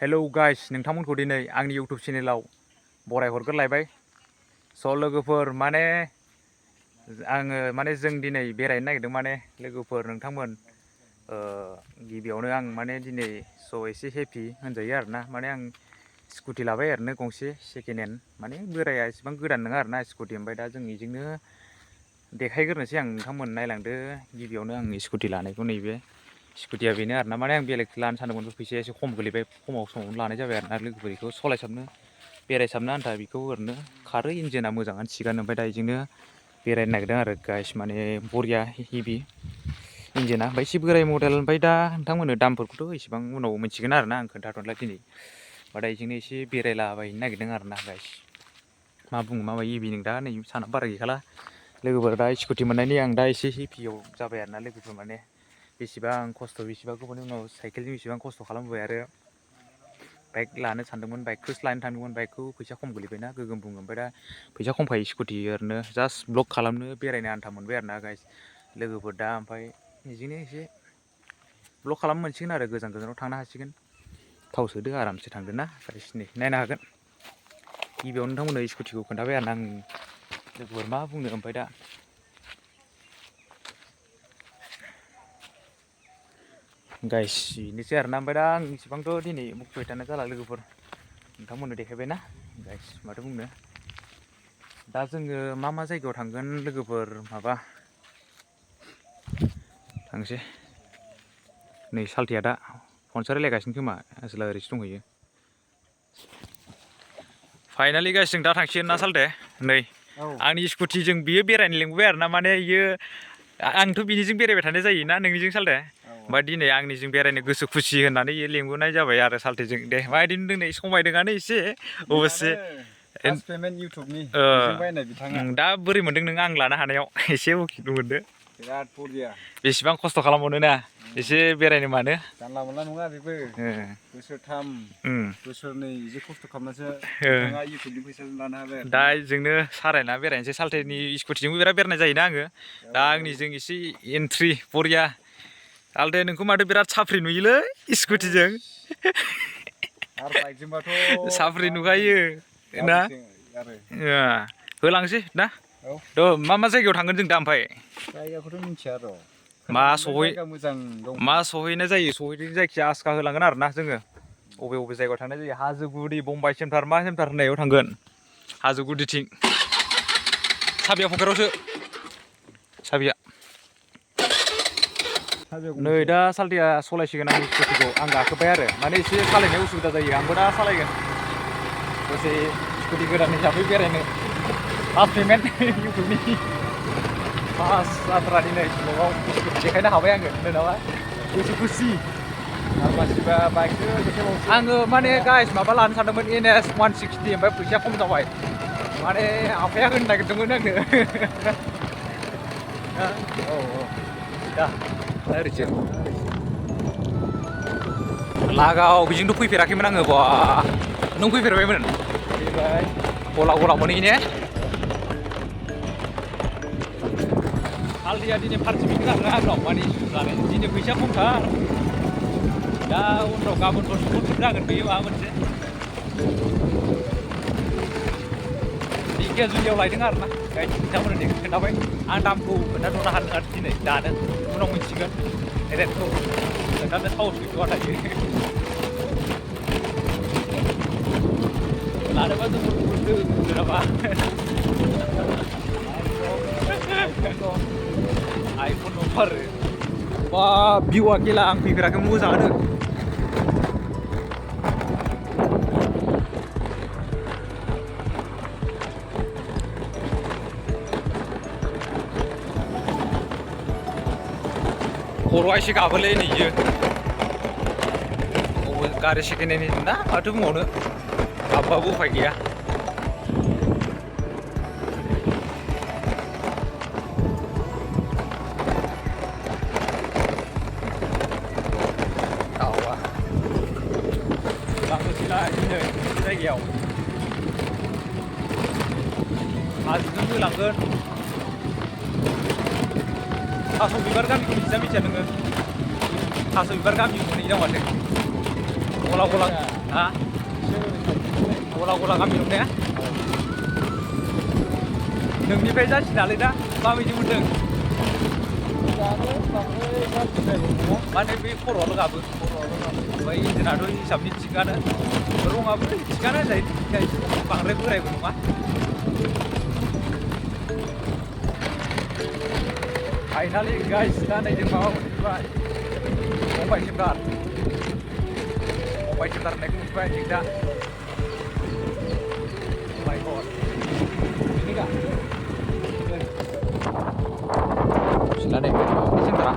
Hello guys, नोंथांमोनखौ दिनै आंनि YouTube चेनेलाव बरायहरग्रोलायबाय। स' लोगोफोर आङो जों दिनै बेरायनो नागिरदों लोगोफोर नोंथांमोन गिबियावनो आं दिनै स' एसे हेपि होनजायो आरोना। आं स्कुटि लाबाय आरोना गंसे सेकेन्ड हेन्ड, बोराया एसेबां गोदान नङा आरोना स्कुटि। ओमफ्राय दा जों इजोंनो देखायग्रोनोसै आं नोंथांमोन नायलांदो। गिबियावनो आंनि स्कुटि लानायखौ नैबे स्कुटिया बेनो आरोना। आं बेलेग लानो सानदोंमोन, फैसाया एसे खम गोलैबाय, खमाव समावनो लानाय जाबाय आरोना लोगोफोर। बेखौ सलायसाबनो बेरायसाबनो आन्था बेखौ ओरैनो खारो, इन्जिना मोजाङानो थिगानो। ओमफ्राय दा इजोंनो बेरायनो नागिरदों आरो गाइस, बरिया हेभि इन्जिना। ओमफ्राय एसे बोराय मडेल। ओमफ्राय दा नोंथांमोननो दामफोरखौथ' इसेबां उनाव मिथिगोन आरोना, आं खोन्थाथ'ला दिनै। दा इजोंनो एसे बेरायलाबायनो नागिरदों आरोना गाइस। मा बुङो मा मायो इभि दा नै साना बारा गैखाला लोगोफोर। दा स्कुटि मोननायनि आं दा एसे हेपियाव जाबाय आरोना लोगोफोर। बेसेबां खस्थ', बेसेबां गोबावनि उनाव साइकेलजों बेसेबां खस्थ' खालामबोबाय। आरो बाइक लानो सानदोंमोन, बाइकखौसो लानो थांदोंमोन। बाइकखौ फैसा खम गोलैबायना गोगोम बुङो। ओमफ्राय दा फैसा खमखाय स्कुटि ओरैनो जास्ट ब्लग खालामनो बेरायनो आन्था मोनबाय आरोना गाइस लोगोफोर। दा ओमफ्राय बिदिनो एसे ब्लग खालामनो मोनसिगोन आरो गोजान गोजानाव थांनो हासिगोन। थाव सोदो आरामसे थांदो ना गाइस, नै नायनो हागोन। गिबियावनो नोंथांमोननो स्कुटिखौ खोन्थाबाय आरोना आं लोगोफोर। मा बुंनो ओमफ्राय दा गाइस बेनोसै आरोना। ओमफ्राय दा आं इसेबांथ' दिनै बुंबाय थानाय जाला लोगोफोर, नोंथांमोननो देखायबायना गाइस, माथो बुंनो। दा जोङो मा मा जायगायाव थांगोन लोगोफोर, थांसै। नै सालथेया दा फनसो रायलायगासिनो खोमा, आसोला ओरैसो दंहैयो। फाइनालि गाइस जों दा थांसिगोन ना सालथे। नै आंनि स्कुटिजों बियो बेरायनो लिंबोबाय आरोना। इयो आंथ' बिनिजों बेरायबाय थानाय जायोना नोंनिजों सालथे। ओमफ्राय दिनै आंनिजों बेरायनो गोसो खुसि होननानै इयो लेंबोनाय जाबाय आरो सालथेजों। दे मा बिदिनो दिनै समायदोंआनो एसे अबस्से। दा बोरै मोनदों नों आं लानो हानायाव एसे मोनदो? बिराद बरिया। बेसेबां खस्थ' खालामबावनो ना एसे बेरायनो मानो। जानला मोनला नङा बेबो, बोसोरथाम बोसोरनै बिदि खस्थ' खालामनासो नोंथाङा इउटुबनि फैसाजों लानो हाबाय आरो। दा इजोंनो सालायना बेरायनोसै। सालथेनि स्कुटिजोंबो बिराद बेरायनाय जायोना आङो। दा आंनिजों एसे एन्ट्रि बरिया। सालथे नोंखौ माथो बिराद साफ्रि नुयोलै स्कुटिजों। आरो बाइकजोंबाथ' साफ्रि मा नुखायो होनगोन ना। दाबुंसै आरो होलांसै ना। थ' मा मा जायगायाव थांगोन जों दा ओमफ्राय? जायगाखौथ' मिथिया र', मा खोनानो मोनदों सहै जायगा मोजां दं मा होननानै। सहैनाय जायो सहैदों जायखिया आसखा होलांगोन आरोना जोङो। बबे बबे जायगायाव थांनाय जायो, हाजोगुदि, बंबाइ सेन्टार, मा सेन्टार होननायाव थांगोन। हाजो गुदिथिं साबिया पकेटावसो, साबिया। नै दा सालथेया सलायसिगोन आंनि स्कुटिखौ। आं गाखोबाय आरो एसे सालायनायाव उसुबिदा जायो। आंबो दा सालायगोन दसे स्कुटि गोदान हिसाबै बेरायनो। फार्स्ट पेमेन्ट इउटुबनि फार्स्ट जात्रा दिनै ब्लगाव स्कुटि देखायनो हाबाय आङो नोंनावहाय गोसो खुसि। आरो मानसिबा बाइकसो देखायबावसै। आङो गाइस माबा लानो सानदोंमोन, NS 160। ओमफ्राय फैसाया खम जाबाय। आफाया होनो नागिरदोंमोन आंनो। दा ओरैसो लागाव बिजोंथ' फैफेराखैमोन आङो। बा नों फैफेरबायमोन? फैबाय। गला गला मोनहैयो ने? सालथेया दिनै पार्टि बिदों आरोना आंनाव इसु जानाय। दिनै फैसा खमथार। दा उनफ्राव गाबोनफोर सफोरफोर जागोन बेयो माबा मोनसे। धेकियाजुलियाव लायदों आरोना गाइस, नोंथांमोननो खोन्थाबाय। आं दामखौ खोन्थाथ'नो हानाय नङा दिनै, दानो उनाव मिथिगोन। रेटखौ खोन्थानो साहस गैथ'आ दायो। लानोबा जोंफोरखौबो सोराबा। आइफन दंथ' आरो। बा भिउआ गेला, आं फैफेराखै, मोजाङानो। खर'आ एसे गाबोलै नै इयो। गारि सेकेन्ड हेन्डनि ना माथो बुंबावनो, गाबबाबो उफाय गैया। दाउआ लांनोसैलाय दिनै मोनसे जायगायाव। हाजोजों होलांगोन। थास' बिबार गामिखौ मिथियोना मिथिया नोङो? थास' बिबार गामियाव मोनहैयो माथो। गला हा गला गामि दं ने नोंनिफ्राय जासिनालै दा माबायदि मोनदों माने बे खर'आवल' गाबो ओमफ्राय इन्जिनाथ' हिसाबनि थिगानो रङाबो थिगानो जायो बांद्राय बोरायबो नङा फाइनालि गाइस दा नै जों माबा मोनफैबाय फंबाय सिमदार होननायखौ मोनबाय जों दा माय गड ini kak sila nih Sentra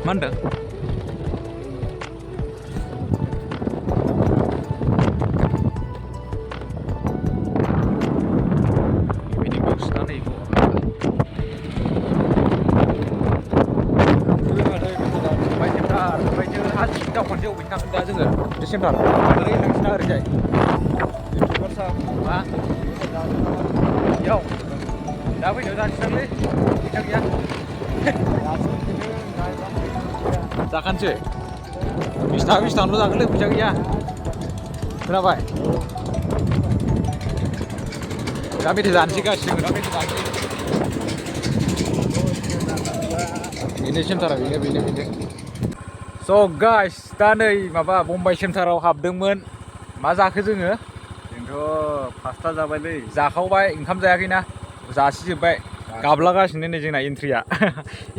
mana ini bagus sekali ibu Kita còn chưa bình thăng đã dừng rồi để xem thật đấy đang xin ở đây con sao à đâu đã bây giờ ra xem đi chắc nhá जागोन sih 20 tahun जागोन लै फैसा गैया खोनाबाय दा मेथाइ जानोसै गासिबो दा मेथाइ जानोसै बेनो सेन्टारा बेनो So guys, दा नै माबा बम्बाइ सेन्टाराव हाबदोंमोन मा जाखो जोङो जोंथ' पास्ता जाबायलै जाखावबाय ओंखाम जायाखैना जासिजोब्बाय गाबलागासिनो नै जोंना एन्ट्रिया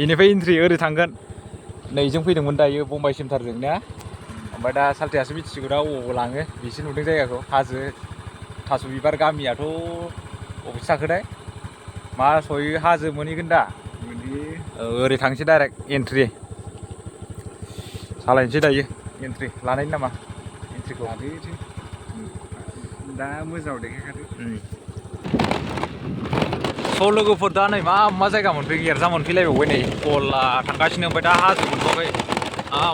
इनिफ्राय एन्ट्रि ओरै थांगोन नै जों फैदोंमोन दायो बम्बाइ सेन्टारजों ना ओमफ्राय दा साल्थेयासो मिथिसिगौ दा अबाव लाङो बिसो नुदों जायगाखौ हाजो थास' बिबार गामियाथ' अबेसो थाखोथाय मा सहैयो हाजो मोनहैगोन दा ओरै थांसै डाइरेक्ट एन्ट्रि सालायनोसै दायो एन्ट्रि लानायनि नामा एन्ट्रिखौ लादोसै दा मोजाङाव देखायखादो स' लोगोफोर दा नै मा जायगा मोनफैयो एरजा मोनफैलायबावबाय नै गला थांगासिनो ओमफ्राय दा हाजो मोनबावबाय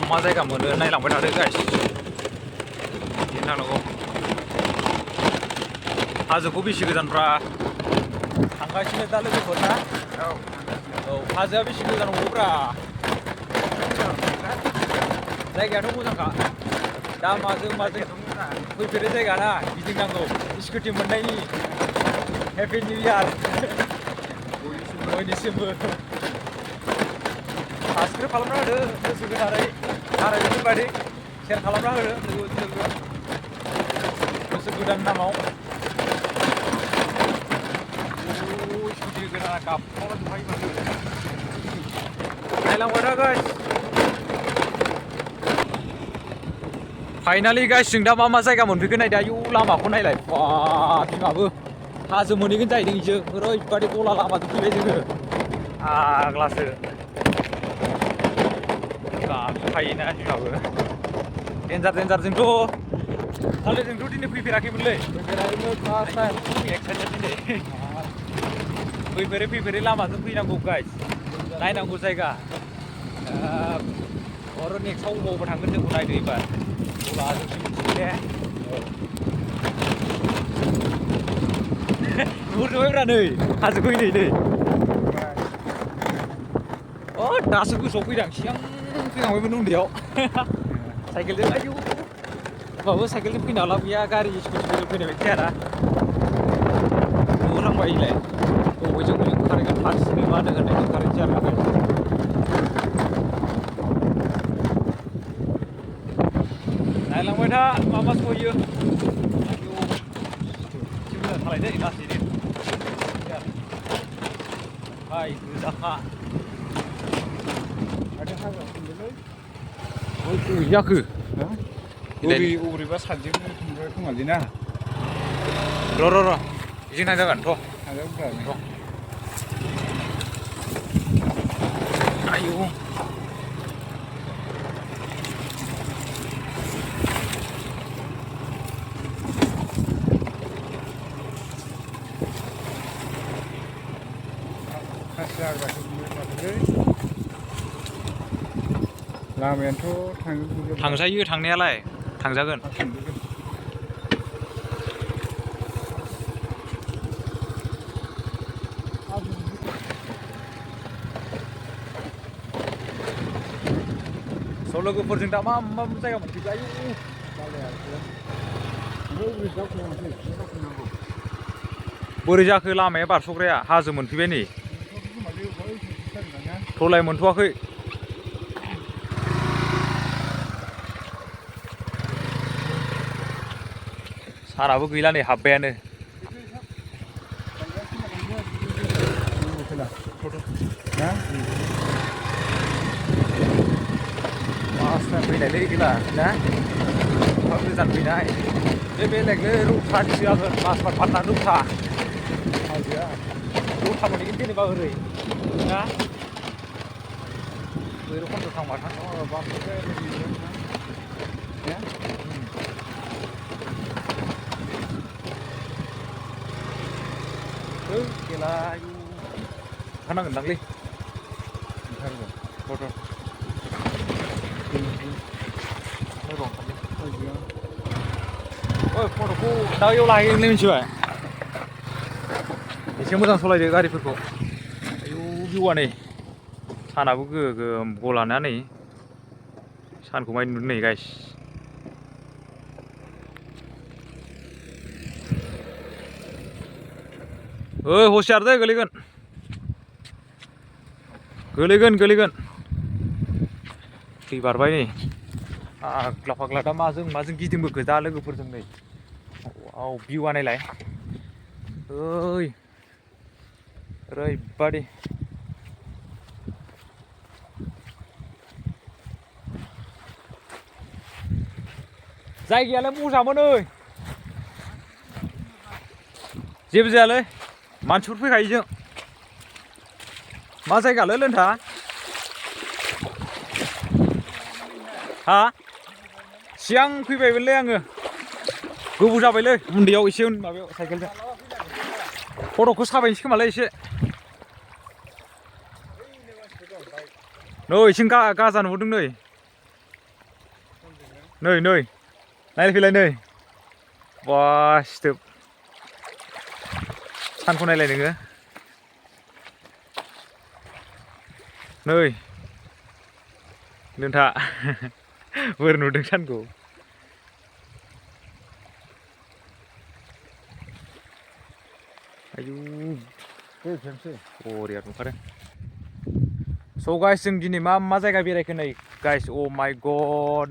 मा जायगा मोनो नायलांबाय थादो गाइस बिदिनो थांनांगौ हाजोखौ बेसे गोजानफ्रा थांगासिनो दा लोगोफोर ना औ हाजोआ बेसे गोजान अबावब्रा जायगायाथ' मोजांखा दा माजों फैफेरै जायगा ना गिदिंनांगौ स्कुटि मोननायनि हेपि निउ इयार बयनिसिमबो साबसक्राइब खालामना होदो गोसो गोथारै बेफोरबायदि शेयार खालामना होदो लोगो गोसो गोदान नामाव स्कुटि गोदाना गाबखौला जोबखायो माथो नायलांबाय था गाइस फाइनालि गाइस जों दा मा जायगा मोनफैगोन नायदो आयु लामाखौ नायलाय बा बिमाबो हाजो मोनहैगोन जाहैदों इजों ओरैबायदि गला लामाजों फैबाय जोङो आग्लासो गाखोखायोना बिमाबो देन्जार जोंथ' दिनै फैफेराखैमोनलै फार्स्ट टाइम एक्साइटेड दिनै फैफेरै लामाजों फैनांगौ गाइस नायनांगौ जायगा आरो नेक्स्टआव बबावबा थांगोन जोंखौ नायदो एबार नुहुरजोब्बायब्रा नै हाजो फैनै नै दासो गोसोआव फैदां सिगां फैखांबायमोन उन्दैयाव साइकेलजों आयौ होमबाबो साइकेलजों फैनो हाला गैया गारि स्कुटिफोरजों फैनाय बायदि जायाना नुहुरलांबायलाय बबेजों खारगोन फारसेनो मा होनो होननायजों खारनोसै आरो नायलांबाय था मा सहैयो खालायदो लासैनो हाय गोजाखा जाखो अबेबा साइडजों थांबाय खोमालै ना र' बिजों थांजागोन थ' आयौ लामायानोथ' थांजायो थांनायालाय थांजागोन लोगोफोरजों दा मा जायगा मोनफैबाय बोरै जाखो लामाया बारस'ग्राया हाजो मोनफैबाय नै थलाय मोनथ'वाखै सानाबो गैला नै हाबबायानो मासथा फैनायलै गैला ना एफा गोजान फैनाय बे बेलेगलै रौथानिसो आगोन मासबार फानना रौथा हाजोआ रौथा मोनहैगोन जेनेबा ओरै ना भैरबखुन्द थांबा गेला आयु ओंखारनांगोनदांलै फट'खौ दा इयाव लाहैगोनलै मिथिबाय एसे मोजां सालायदो गारिफोरखौ आयु भिउआ नै सानाबो गोगोम गलाना नै सानखौ माय नुदों नै गाइस हुसियार दे गोलैगोन दै बारबाय नै आग्ला फाग्ला दा माजों गिदिंबोखो दा लोगोफोरजों नै भिउआ नायलाय ओरैबादि जायगायालाय मोजांमोन जेबो जायालै मानसिफोर फैखायो जों मा जायगालै लोंथा हा सिगां फैबायमोनलै आङो गोबाव जाबायलै उन्दैयाव एसे माबायाव साइकेलजों फट'खौ साबायनोसै खोमालै एसे नै इसिं गाजा नुहुरदों नै नायफैलाय नै बा सिथोब सानखौ नायलाय नोङो नै लोंथा बोर नुदों सानखौ आयु बरिया नुखादों स' गाइस जों दिनै मा जायगा बेरायखो नै गाइस अ माय गड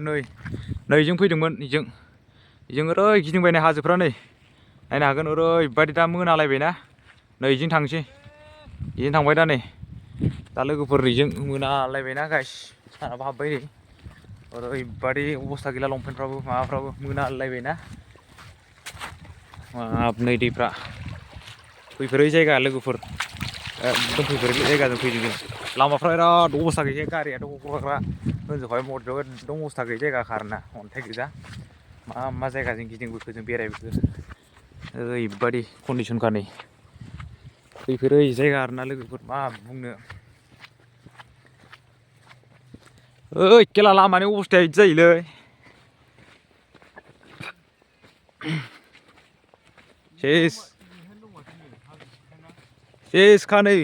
नै जों फैदोंमोन इजों ओरै गिदिंबायनाय हाजोफ्रा नै नायनो हागोन ओरैबायदि दा मोनालायबायना नै इजों थांसै इजों थांबाय दा नै दा लोगोफोर इजों मोनालायबायना गाइस सानाबो हाबबाय नै ओरैबायदि अबस्था गैला लंपेन्टफ्राबो माबाफ्राबो मोनालायबायना हाब नै दैफ्रा फैफेरै जायगा लोगोफोर एकदम फैफेरै जायगाजों फैदों जों लामाफ्रा बिराद अबस्था गैयै गारियाथ' हगारग्रा होनजोबबाय मथेराव एकदम अबस्था गैयै जायगा आरोना अन्थाइ गोजा मा जायगाजों गिदिंबोखो जों बेरायबोखो ओरैबायदि कन्डिसनखा नै फैफेरै जायगा आरोना लोगोफोर मा बुंनो केला लामानि अबस्थाया बिदि जायोलै सेसखा नै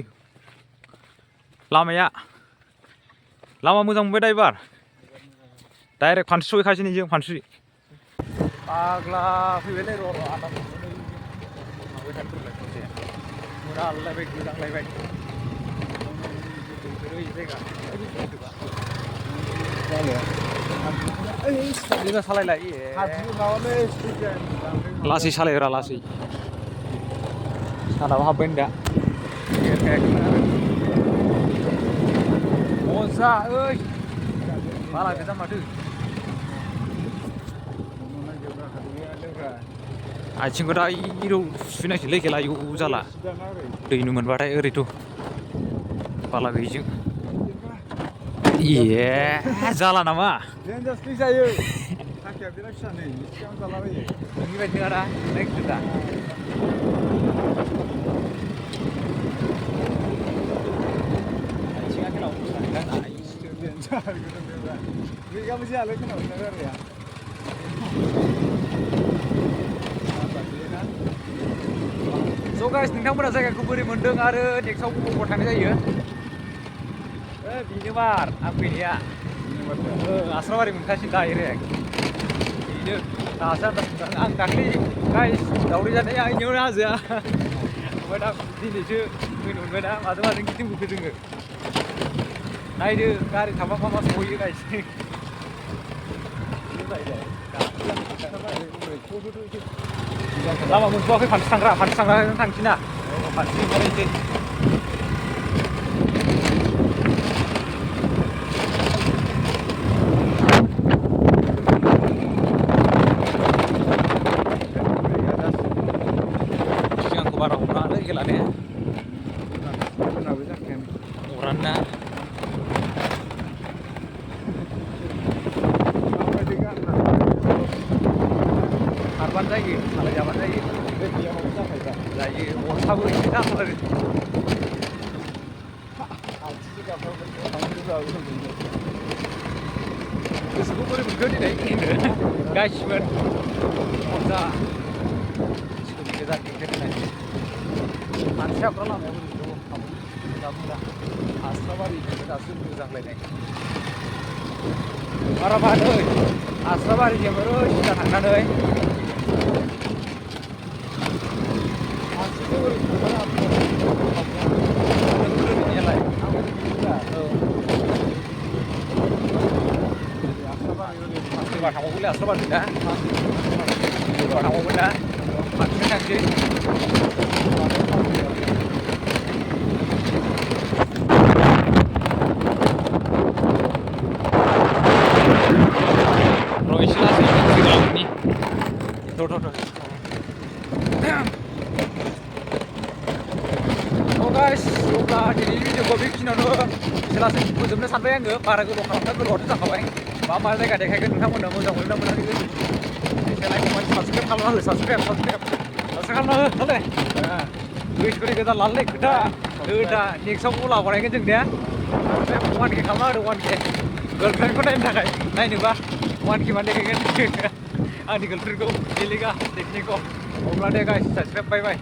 लामा मोजां मोनबाय दा एबार डाइरेक्ट फानस्रि सहैखासै नै जों फानस्रि फाग्ला फैबायलै र' आदाम माबाय थाथ'लाय ससे मोनालायबाय गोजांलायबाय जायगा सालायलाय लासै सालायग्रा लासै सानाबो हाबबाय दा मजा बाला गोजा माथो आथिंखौ दा इराव सुफिनांसैलै खेला इयाव जाला दैनो मोनबाथाय ओरैथ' बाला गैयिजों जाला नामा जायो थाखाया बिराद फिसा नै सिगां जालाबायो नोंनि बायदि नङा दा नेक्स्ट दा आथिङा खेलाव गैगाबो जायालै खोनाबाय गारिया स' गाइस नोंथांमोना जायगाखौ बोरै मोन्दों आरो नेक्स्टआव बबाव थांनाय जायो बेनो बार आं फैनाया आस्राबारि मोनखासै डाइरेक्ट बेनो दासो आं दाख्लै गाइस दावराय जानाया इनियावनो हाजोआ ओमफ्राय दा दिनैसो फैनो मोनबाय दा माजों माजों गिदिंबोखो जोङो नायदो गारि थाबा मा मा सहैयो गाइस लामा मोनथ'वाखै फानसि थांग्राजों थांसै ना फानसि ओंखारहैसै सिगांखौ बारा हमनाङालै गेलाने अराना खारबानो जायो सालायजाबानो जायो जायो अरसाबो एसे गाखोलायो गोसोखौ बोरै मोनखो दिनै गाइसमोन मजा स्कुलनि गोजान गेलेनाय मानसिफ्रा लामायाव बोरै आस्राबारि दासो मोजांलायनाय बाराबा नै आस्राबारिजों ओरै सिदा थांनानै सोरबा थांबावगोनलै आस्राबारि ना सोरबा थांबावगोन ना मानसिजों थांसै र' एसे लासै सिगांनि गाइस अब्ला दिनैनि भिडिअखौ बेखिनियावनो एसे लासै फोजोबनो सानबाय आङो बारा गोलाव खालामना गोलावथ' जाखाबाय मा मा जायगा देखायगोन नोंथांमोना मोजां मोनोना मोनाखै एसे लाइक कमेन्ट साबसक्राइब खालामना हो साबसक्राइब खालामना हो हले गोसोनि गोदान लालै खोथा नेक्स्टआव गला बानायगोन जों ने 1K खालामना होदो 1K गार्लफ्रेन्डखौ नायनो थाखाय नायनोबा 1K मान देखायगोन आंनि गार्लफ्रेन्डखौ गेलेगा टेकनिकखौ अब्ला दे गाइस साबसक्राइब बाय